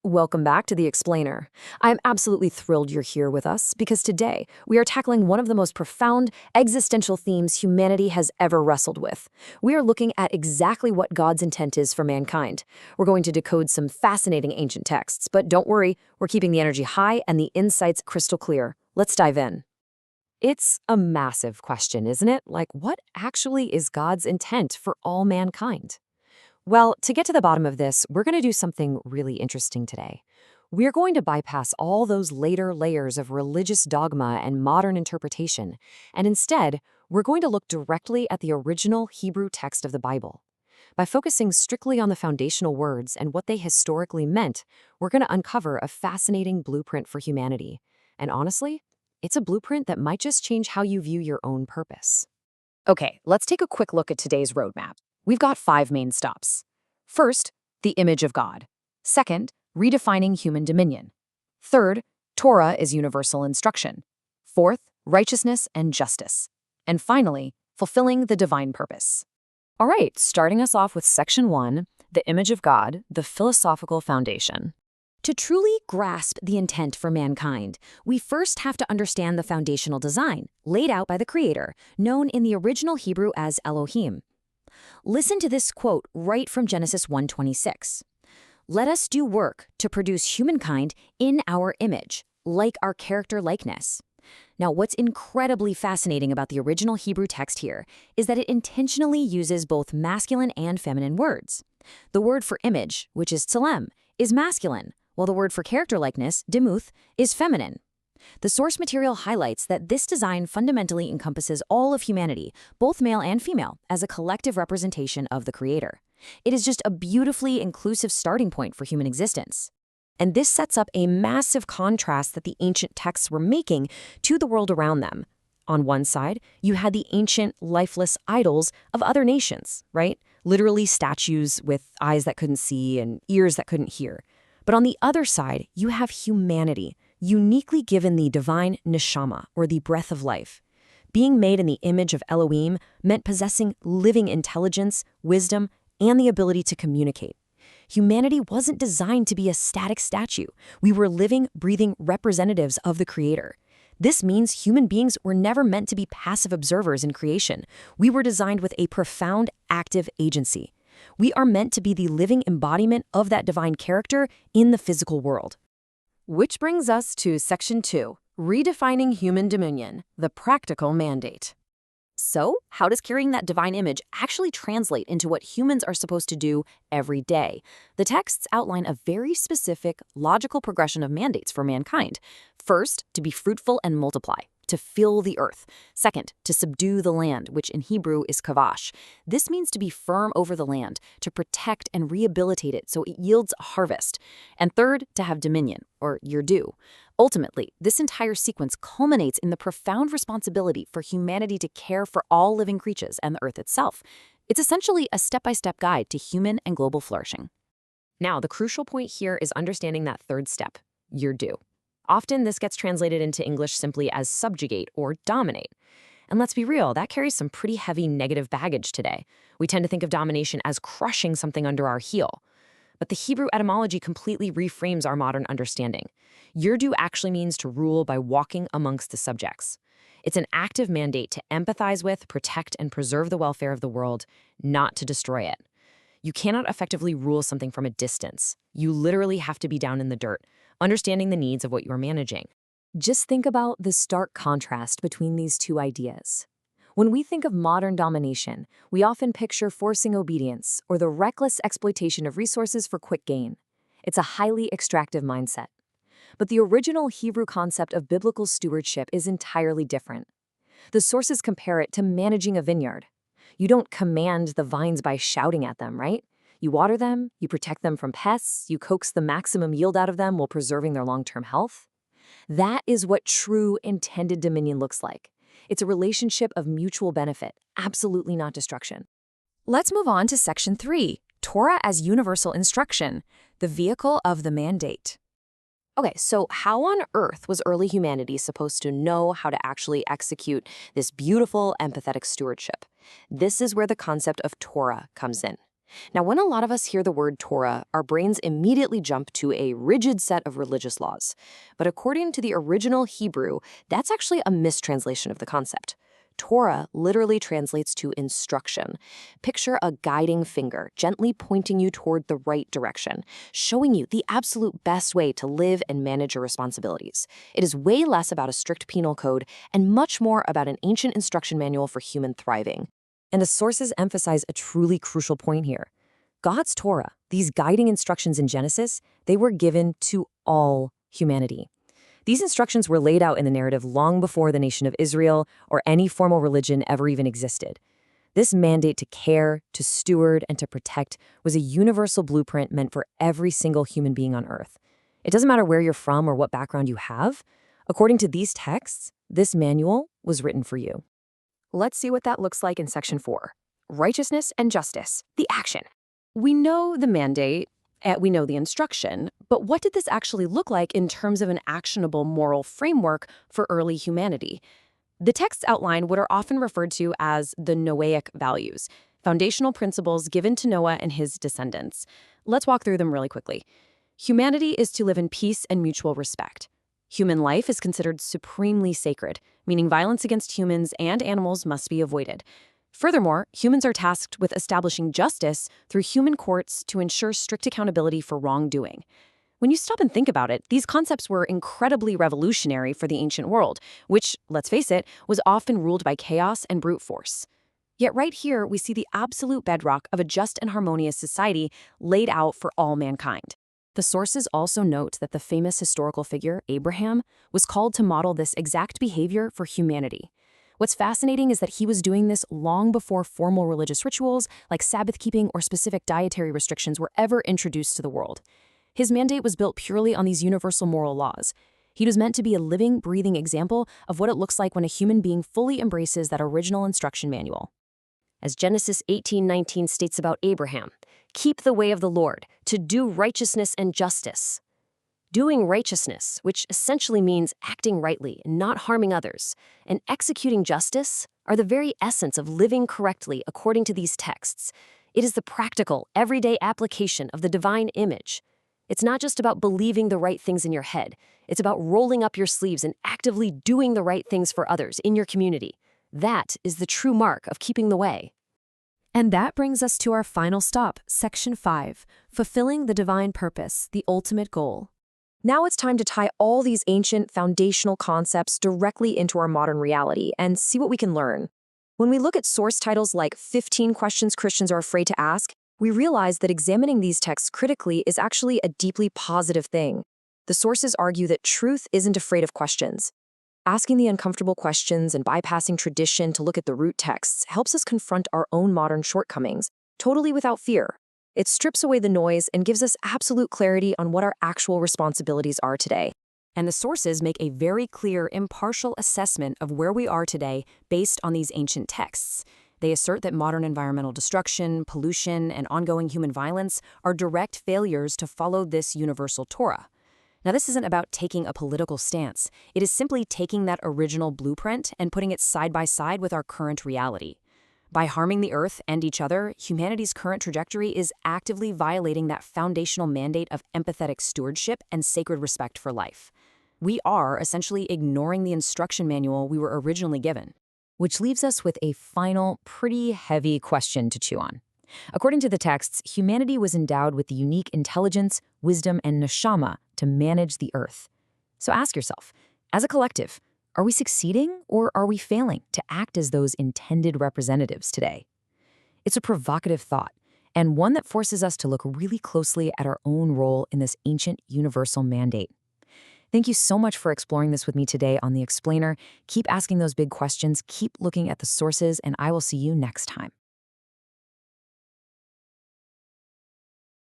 Welcome back to The Explainer. I'm absolutely thrilled you're here with us because today we are tackling one of the most profound existential themes humanity has ever wrestled with. We are looking at exactly what God's intent is for mankind. We're going to decode some fascinating ancient texts, but don't worry, we're keeping the energy high and the insights crystal clear. Let's dive in. It's a massive question, isn't it? Like, what actually is God's intent for all mankind? Well, to get to the bottom of this, we're going to do something really interesting today. We're going to bypass all those later layers of religious dogma and modern interpretation, and instead, we're going to look directly at the original Hebrew text of the Bible. By focusing strictly on the foundational words and what they historically meant, we're going to uncover a fascinating blueprint for humanity. And honestly, it's a blueprint that might just change how you view your own purpose. Okay, let's take a quick look at today's roadmap. We've got 5 main stops. First, the image of God. Second, redefining human dominion. Third, Torah is universal instruction. Fourth, righteousness and justice. And finally, fulfilling the divine purpose. All right, starting us off with section 1, the image of God, the philosophical foundation. To truly grasp the intent for mankind, we first have to understand the foundational design laid out by the Creator, known in the original Hebrew as Elohim. Listen to this quote right from Genesis 1:26. "Let us do work to produce humankind in our image, like our character likeness." Now, what's incredibly fascinating about the original Hebrew text here is that it intentionally uses both masculine and feminine words. The word for image, which is tselem, is masculine, while the word for character likeness, demuth, is feminine. The source material highlights that this design fundamentally encompasses all of humanity, both male and female, as a collective representation of the Creator. It is just a beautifully inclusive starting point for human existence. And this sets up a massive contrast that the ancient texts were making to the world around them. On one side, you had the ancient, lifeless idols of other nations, right? Literally statues with eyes that couldn't see and ears that couldn't hear. But on the other side, you have humanity, uniquely given the divine neshama, or the breath of life. Being made in the image of Elohim meant possessing living intelligence, wisdom, and the ability to communicate. Humanity wasn't designed to be a static statue. We were living, breathing representatives of the Creator. This means human beings were never meant to be passive observers in creation. We were designed with a profound, active agency. We are meant to be the living embodiment of that divine character in the physical world. Which brings us to section 2, redefining human dominion, the practical mandate. So, how does carrying that divine image actually translate into what humans are supposed to do every day? The texts outline a very specific, logical progression of mandates for mankind. First, to be fruitful and multiply, to fill the earth. Second, to subdue the land, which in Hebrew is kavash. This means to be firm over the land, to protect and rehabilitate it so it yields a harvest. And third, to have dominion, or your due. Ultimately, this entire sequence culminates in the profound responsibility for humanity to care for all living creatures and the earth itself. It's essentially a step-by-step guide to human and global flourishing. Now, the crucial point here is understanding that third step, your due. Often this gets translated into English simply as subjugate or dominate. And let's be real, that carries some pretty heavy negative baggage today. We tend to think of domination as crushing something under our heel. But the Hebrew etymology completely reframes our modern understanding. Yurdu actually means to rule by walking amongst the subjects. It's an active mandate to empathize with, protect, and preserve the welfare of the world, not to destroy it. You cannot effectively rule something from a distance. You literally have to be down in the dirt, understanding the needs of what you're managing. Just think about the stark contrast between these two ideas. When we think of modern domination, we often picture forcing obedience or the reckless exploitation of resources for quick gain. It's a highly extractive mindset. But the original Hebrew concept of biblical stewardship is entirely different. The sources compare it to managing a vineyard. You don't command the vines by shouting at them, right? You water them, you protect them from pests, you coax the maximum yield out of them while preserving their long-term health. That is what true intended dominion looks like. It's a relationship of mutual benefit, absolutely not destruction. Let's move on to section 3, Torah as universal instruction, the vehicle of the mandate. Okay, so how on earth was early humanity supposed to know how to actually execute this beautiful, empathetic stewardship? This is where the concept of Torah comes in. Now, when a lot of us hear the word Torah, our brains immediately jump to a rigid set of religious laws. But according to the original Hebrew, that's actually a mistranslation of the concept. Torah literally translates to instruction. Picture a guiding finger gently pointing you toward the right direction, showing you the absolute best way to live and manage your responsibilities. It is way less about a strict penal code and much more about an ancient instruction manual for human thriving. And the sources emphasize a truly crucial point here. God's Torah, these guiding instructions in Genesis, they were given to all humanity. These instructions were laid out in the narrative long before the nation of Israel or any formal religion ever even existed. This mandate to care, to steward, and to protect was a universal blueprint meant for every single human being on Earth. It doesn't matter where you're from or what background you have. According to these texts, this manual was written for you. Let's see what that looks like in Section 4. Righteousness and justice, the action. We know the mandate, we know the instruction, but what did this actually look like in terms of an actionable moral framework for early humanity? The texts outline what are often referred to as the Noahic values, foundational principles given to Noah and his descendants. Let's walk through them really quickly. Humanity is to live in peace and mutual respect. Human life is considered supremely sacred, meaning violence against humans and animals must be avoided. Furthermore, humans are tasked with establishing justice through human courts to ensure strict accountability for wrongdoing. When you stop and think about it, these concepts were incredibly revolutionary for the ancient world, which, let's face it, was often ruled by chaos and brute force. Yet right here, we see the absolute bedrock of a just and harmonious society laid out for all mankind. The sources also note that the famous historical figure, Abraham, was called to model this exact behavior for humanity. What's fascinating is that he was doing this long before formal religious rituals like Sabbath keeping or specific dietary restrictions were ever introduced to the world. His mandate was built purely on these universal moral laws. He was meant to be a living, breathing example of what it looks like when a human being fully embraces that original instruction manual. As Genesis 18:19 states about Abraham, keep the way of the Lord, to do righteousness and justice. Doing righteousness, which essentially means acting rightly and not harming others, and executing justice are the very essence of living correctly according to these texts. It is the practical, everyday application of the divine image. It's not just about believing the right things in your head. It's about rolling up your sleeves and actively doing the right things for others in your community. That is the true mark of keeping the way. And that brings us to our final stop, Section 5, fulfilling the divine purpose, the ultimate goal. Now it's time to tie all these ancient foundational concepts directly into our modern reality and see what we can learn. When we look at source titles like 15 Questions Christians Are Afraid to Ask, we realize that examining these texts critically is actually a deeply positive thing. The sources argue that truth isn't afraid of questions. Asking the uncomfortable questions and bypassing tradition to look at the root texts helps us confront our own modern shortcomings, totally without fear. It strips away the noise and gives us absolute clarity on what our actual responsibilities are today. And the sources make a very clear, impartial assessment of where we are today based on these ancient texts. They assert that modern environmental destruction, pollution, and ongoing human violence are direct failures to follow this universal Torah. Now, this isn't about taking a political stance. It is simply taking that original blueprint and putting it side by side with our current reality. By harming the earth and each other, humanity's current trajectory is actively violating that foundational mandate of empathetic stewardship and sacred respect for life. We are essentially ignoring the instruction manual we were originally given. Which leaves us with a final, pretty heavy question to chew on. According to the texts, humanity was endowed with the unique intelligence, wisdom, and neshama to manage the earth. So ask yourself, as a collective, are we succeeding or are we failing to act as those intended representatives today? It's a provocative thought, and one that forces us to look really closely at our own role in this ancient universal mandate. Thank you so much for exploring this with me today on The Explainer. Keep asking those big questions, keep looking at the sources, and I will see you next time.